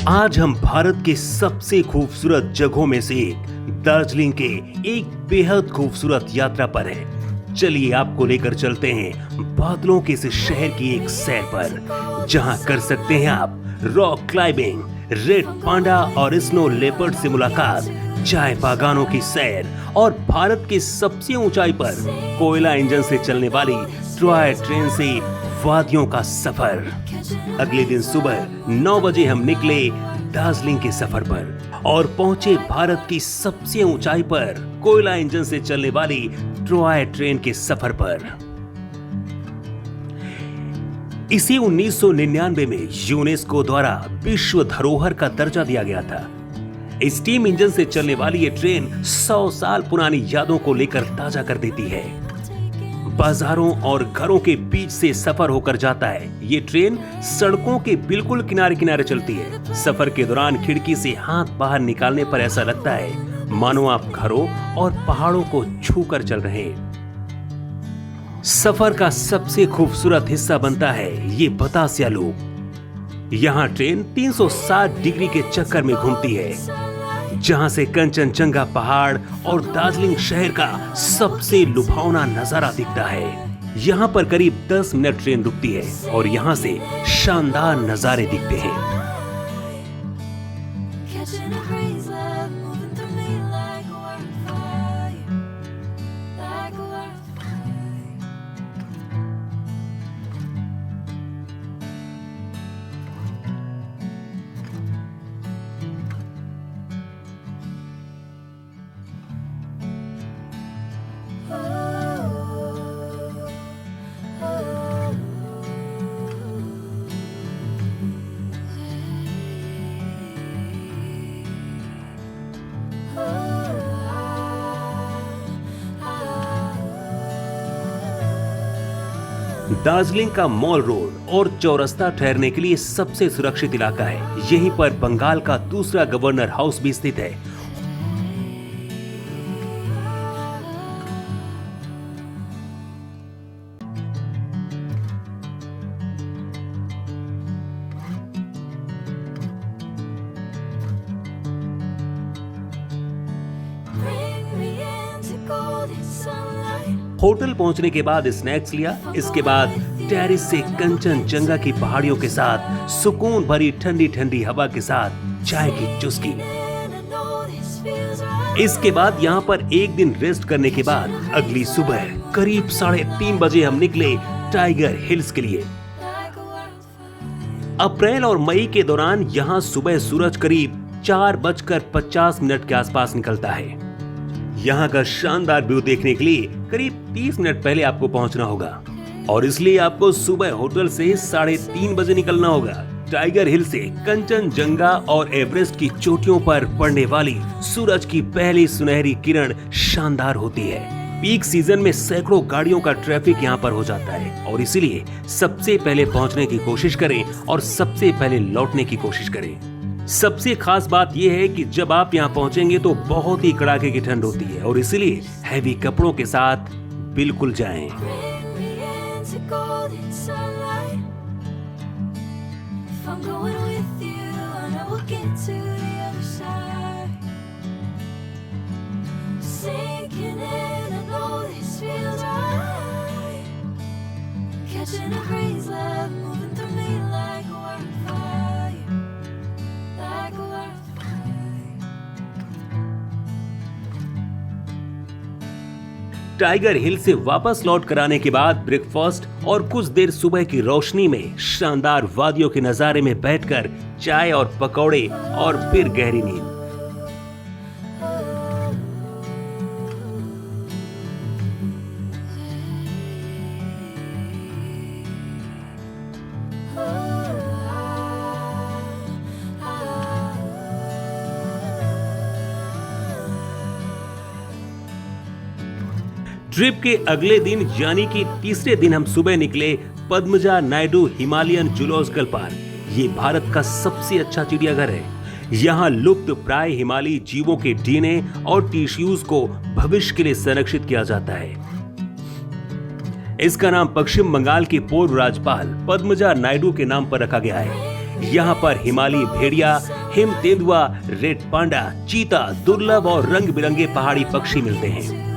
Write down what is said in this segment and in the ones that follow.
आज हम भारत के सबसे खूबसूरत जगहों में से एक दार्जिलिंग के एक बेहद खूबसूरत यात्रा पर हैं। चलिए आपको लेकर चलते हैं बादलों के इस शहर की एक सैर पर, जहां कर सकते हैं आप रॉक क्लाइंबिंग, रेड पांडा और स्नो लेपर्ड से मुलाकात, चाय बागानों की सैर और भारत की सबसे ऊंचाई पर कोयला इंजन से चलने वाली टॉय ट्रेन से वादियों का सफर। अगले दिन सुबह 9 बजे हम निकले दार्जिलिंग के सफर पर और पहुंचे भारत की सबसे ऊंचाई पर कोयला इंजन से चलने वाली टॉय ट्रेन के सफर पर। इसे 1999 में यूनेस्को द्वारा विश्व धरोहर का दर्जा दिया गया था। स्टीम इंजन से चलने वाली ये ट्रेन 100 साल पुरानी यादों को लेकर ताजा कर देती है। बाजारों और घरों के बीच से सफर होकर जाता है। ये ट्रेन सड़कों के बिल्कुल किनारे किनारे चलती है। सफर के दौरान खिड़की से हाथ बाहर निकालने पर ऐसा लगता है मानो आप घरों और पहाड़ों को छूकर चल रहे हैं। सफर का सबसे खूबसूरत हिस्सा बनता है ये बतासिया लूप। यहाँ ट्रेन 360 डिग्री के चक्कर में घूमती है, जहां से कंचनजंगा पहाड़ और दार्जिलिंग शहर का सबसे लुभावना नजारा दिखता है। यहाँ पर करीब 10 मिनट ट्रेन रुकती है और यहाँ से शानदार नजारे दिखते हैं। दार्जिलिंग का मॉल रोड और चौरस्ता ठहरने के लिए सबसे सुरक्षित इलाका है। यहीं पर बंगाल का दूसरा गवर्नर हाउस भी स्थित है। होटल पहुंचने के बाद स्नैक्स लिया। इसके बाद टेरिस से कंचनजंगा की पहाड़ियों के साथ सुकून भरी ठंडी ठंडी हवा के साथ चाय की चुस्की। इसके बाद यहाँ पर एक दिन रेस्ट करने के बाद अगली सुबह करीब 3:30 बजे हम निकले टाइगर हिल्स के लिए। अप्रैल और मई के दौरान यहाँ सुबह सूरज करीब 4:50 के आसपास निकलता है। यहाँ का शानदार व्यू देखने के लिए करीब 30 मिनट पहले आपको पहुंचना होगा और इसलिए आपको सुबह होटल से 3:30 बजे निकलना होगा। टाइगर हिल से कंचनजंगा और एवरेस्ट की चोटियों पर पड़ने वाली सूरज की पहली सुनहरी किरण शानदार होती है। पीक सीजन में सैकड़ों गाड़ियों का ट्रैफिक यहाँ पर हो जाता है और इसीलिए सबसे पहले पहुंचने की कोशिश करें और सबसे पहले लौटने की कोशिश करें। सबसे खास बात यह है कि जब आप यहाँ पहुंचेंगे तो बहुत ही कड़ाके की ठंड होती है और इसलिए हैवी कपड़ों के साथ बिल्कुल जाएं। टाइगर हिल से वापस लौट कर आने के बाद ब्रेकफास्ट और कुछ देर सुबह की रोशनी में शानदार वादियों के नजारे में बैठकर चाय और पकौड़े और फिर गहरी नींद। ट्रिप के अगले दिन यानी कि तीसरे दिन हम सुबह निकले Padmaja Naidu Himalayan zoological park. ये भारत का सबसे अच्छा चिड़ियाघर है। यहाँ लुप्त प्राय हिमालयी जीवों के डीएनए और टिश्यूज को भविष्य के लिए संरक्षित किया जाता है। इसका नाम पश्चिम बंगाल की पूर्व राज्यपाल पद्मजा नायडू के नाम पर रखा गया है। यहाँ पर हिमालयी भेड़िया, हिम तेंदुआ, रेड पांडा, चीता, दुर्लभ और रंग बिरंगे पहाड़ी पक्षी मिलते हैं।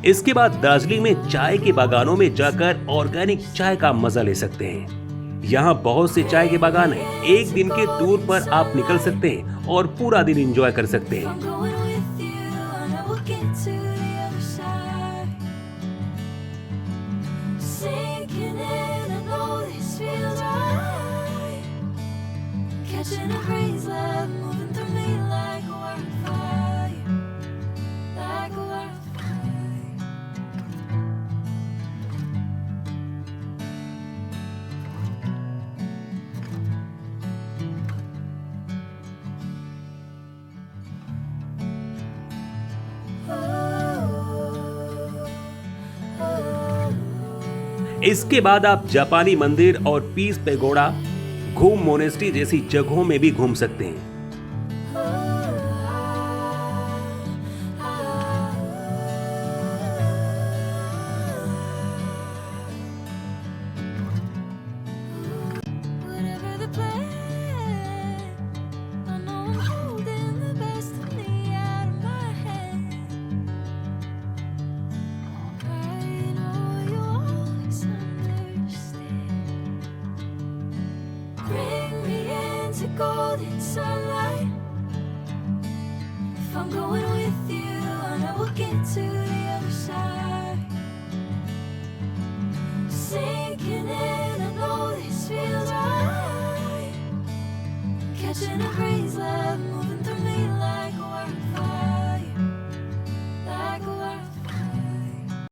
इसके बाद दार्जिलिंग में चाय के बागानों में जाकर ऑर्गेनिक चाय का मजा ले सकते हैं। यहाँ बहुत से चाय के बागान हैं। एक दिन के टूर पर आप निकल सकते हैं और पूरा दिन एंजॉय कर सकते हैं। इसके बाद आप जापानी मंदिर और पीस पेगोडा, घूम मोनेस्ट्री जैसी जगहों में भी घूम सकते हैं। Golden sunlight. If I'm going with you, I know we'll get to the other side. Sinking in.